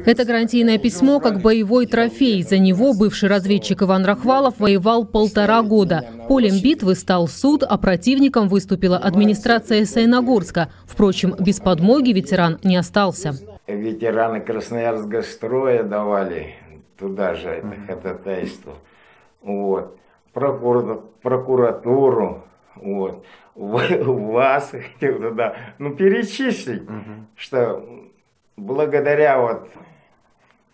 Это гарантийное письмо как боевой трофей. За него бывший разведчик Иван Рахвалов воевал 1,5 года. Полем битвы стал суд, а противником выступила администрация Саяногорска. Впрочем, без подмоги ветеран не остался. Ветераны Красноярского строя давали туда же это ходатайство. Вот. Прокуратуру. Вот. Вас хотел туда перечислить, что благодаря вот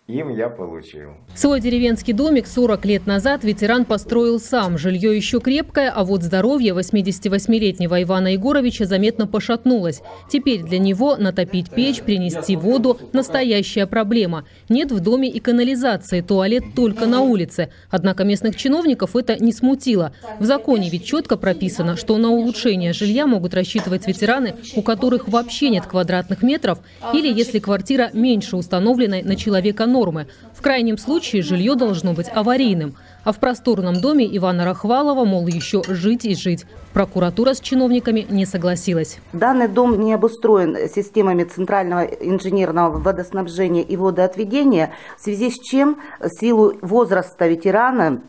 им я получил. Свой деревенский домик 40 лет назад ветеран построил сам. Жилье еще крепкое, а вот здоровье 88-летнего Ивана Егоровича заметно пошатнулось. Теперь для него натопить печь, принести воду – настоящая проблема. Нет в доме и канализации, туалет только на улице. Однако местных чиновников это не смутило. В законе ведь четко прописано, что на улучшение жилья могут рассчитывать ветераны, у которых вообще нет квадратных метров, или если квартира меньше установленной на человека нормы. В крайнем случае жилье должно быть аварийным. А в просторном доме Ивана Рахвалова, мол, еще жить и жить. Прокуратура с чиновниками не согласилась. Данный дом не обустроен системами центрального инженерного водоснабжения и водоотведения, в связи с чем в силу возраста ветерана,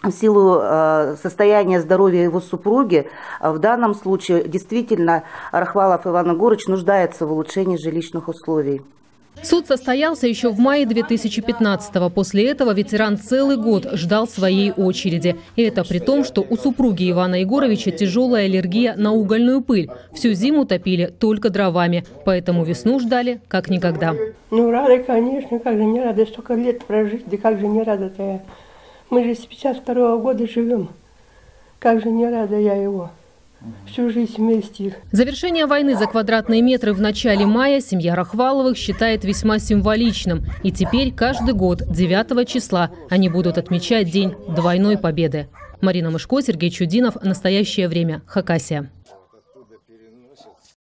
в силу состояния здоровья его супруги, в данном случае действительно Рахвалов Иван Егорович нуждается в улучшении жилищных условий. Суд состоялся еще в мае 2015-го. После этого ветеран целый год ждал своей очереди. И это при том, что у супруги Ивана Егоровича тяжелая аллергия на угольную пыль. Всю зиму топили только дровами. Поэтому весну ждали как никогда. Ну, рада, конечно. Как же не рада. Столько лет прожить. Да как же не рада-то. Мы же с 52-го года живем. Как же не рада я его. Всю жизнь вместе. Завершение войны за квадратные метры в начале мая семья Рахваловых считает весьма символичным. И теперь каждый год 9 числа они будут отмечать День двойной победы. Марина Мышко, Сергей Чудинов. Настоящее время. Хакасия.